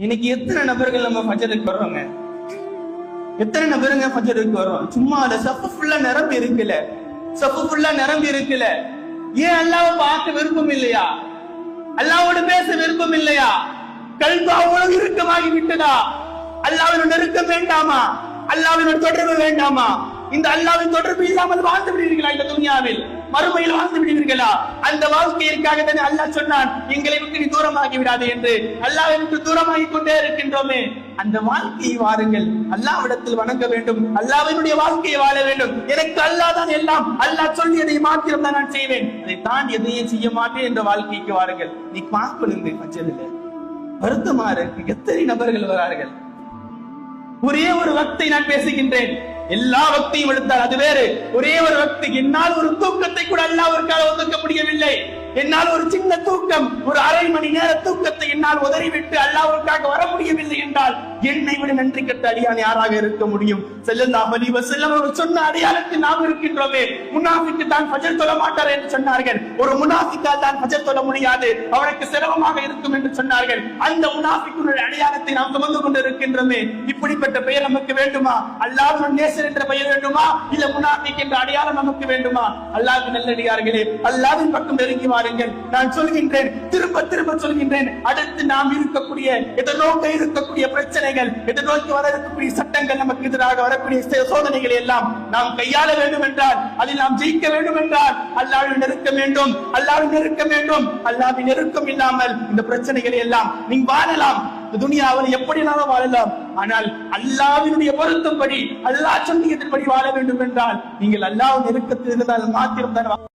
இன்னைக்கு எத்தனை நபர்கள் நம்ம ஃபஜருக்கு வர்றோங்க? எத்தனை நபருங்க ஃபஜருக்கு வர்றோம்? சும்மா அந்த சஃப்பு ஃபுல்லா நிரம்பி இருக்குல்ல, சஃப்பு ஃபுல்லா நிரம்பி இருக்குல்ல. ஏன் அல்லாஹ்வை பார்க்க விருப்பம் இல்லையா? அல்லாஹ்வோடு பேச விருப்பம் இல்லையா? கல்பு அவ்வளவு இறுக்கமாகி விட்டதா? அல்லாஹ்வின் நெருக்கம் வேண்டாமா? அல்லாஹ்வின் தொடர்பு வேண்டாமா? இந்த அல்லாஹ்வின் தொடர்பு இல்லாமல் வாழ்ந்து விடுவீர்களா? இந்த துன்யாவில் மறுமையில் வாழ்ந்து விடுவீர்களா? அந்த வாழ்க்கையிற்காக தானே அல்லாஹ் சொன்னான், எங்களை விட்டு நீ தூரமாகி விடாது என்று. அல்லாஹ்வை விட்டு தூரமாகி கொண்டே இருக்கின்றோமே. அந்த வாழ்க்கையை வாருங்கள், அல்லாஹ்விடத்தில் வணங்க வேண்டும், அல்லாஹ்வினுடைய வாழ்க்கையை வாழ வேண்டும். எனக்கு அல்லாஹ் தான் எல்லாம், அல்லாஹ் சொல்லியதை மாத்திரம் தான் நான் செய்வேன், அதை தாண்டி எதையும் செய்ய மாட்டேன் என்ற வாழ்க்கைக்கு வாருங்கள். நீ பார்க்கணுங்க ஃபஜ்ரில் வருத்தமா இருக்கு. எத்தனை நபர்கள் வரார்கள்? ஒரே ஒரு வக்தை நான் பேசுகின்றேன், எல்லா வக்தையும் எடுத்தால் அது வேறு. ஒரே ஒரு வக்தி, என்னால் ஒரு தூக்கத்தை கூட அல்லாஹ்விற்காக ஒதுக்க முடியவில்லை. என்னால் ஒரு சின்ன தூக்கம், ஒரு அரை மணி நேர தூக்கத்தை என்னால் உதறிவிட்டு அல்லாஹ்விற்காக வர முடியவில்லை என்றால் என்னை விட நன்றி கட்ட அடியான் யாராக இருக்க முடியும்? ஸல்லல்லாஹு அலைஹி வஸல்லம் அவர்கள் சொன்ன அடையாளத்தில் நாம் இருக்கின்றோமே. முனாஃபிக் தான் ஃபஜர் தொழ மாட்டார் என்று சொன்னார்கள். ஒரு முனாஃபிக்கால் தான் ஃபஜர் தொழ முடியாது, அவனுக்கு சிரமமாக இருக்கும் என்று சொன்னார்கள். அந்த முனாஃபிக்குடைய அடையாளத்தை நாம் சுமந்து கொண்டு இருக்கின்றோமே. இப்படிப்பட்ட பெயர் நமக்கு வேண்டுமா? அல்லாஹ்வின் நேசர் என்ற பெயர் வேண்டுமா? இல்ல முனாஃபிக் என்ற அடையாளம் நமக்கு வேண்டுமா? அல்லாஹ்வின் நல்லடியார்களே, அல்லாஹ்வின் பக்கம் நெருங்கி வாருங்கள். நான் சொல்கின்றேன், திரும்ப திரும்ப சொல்கின்றேன், அடுத்து நாம் இருக்கக்கூடிய எதிர்நோக்க இருக்கக்கூடிய பிரச்சனைகள், எதிர்நோக்கி வர இருக்கக்கூடிய சட்டங்கள், நமக்கு எதிராக வரக்கூடிய சோதனைகளை எல்லாம் நாம் கையாள வேண்டும் என்றால், அதில் நாம் ஜெயிக்க வேண்டும் என்றால் அல்லாஹ்வின் நெருக்கம் வேண்டும், அல்லாஹ்வின் நெருக்கம் வேண்டும். அல்லாஹ்வின் நெருக்கம் இல்லாமல் இந்த பிரச்சனைகளை எல்லாம் நீங்க வாழலாம், துனியாவில் எப்படினாலும் வாழலாம். ஆனால் அல்லாஹ்வினுடைய பொருத்தம்படி, அல்லாஹ் சொன்னதின்படி வாழ வேண்டும் என்றால் நீங்கள் அல்லாஹ்வின் நெருக்கத்தில் இருந்தால் மாத்திரம் தான்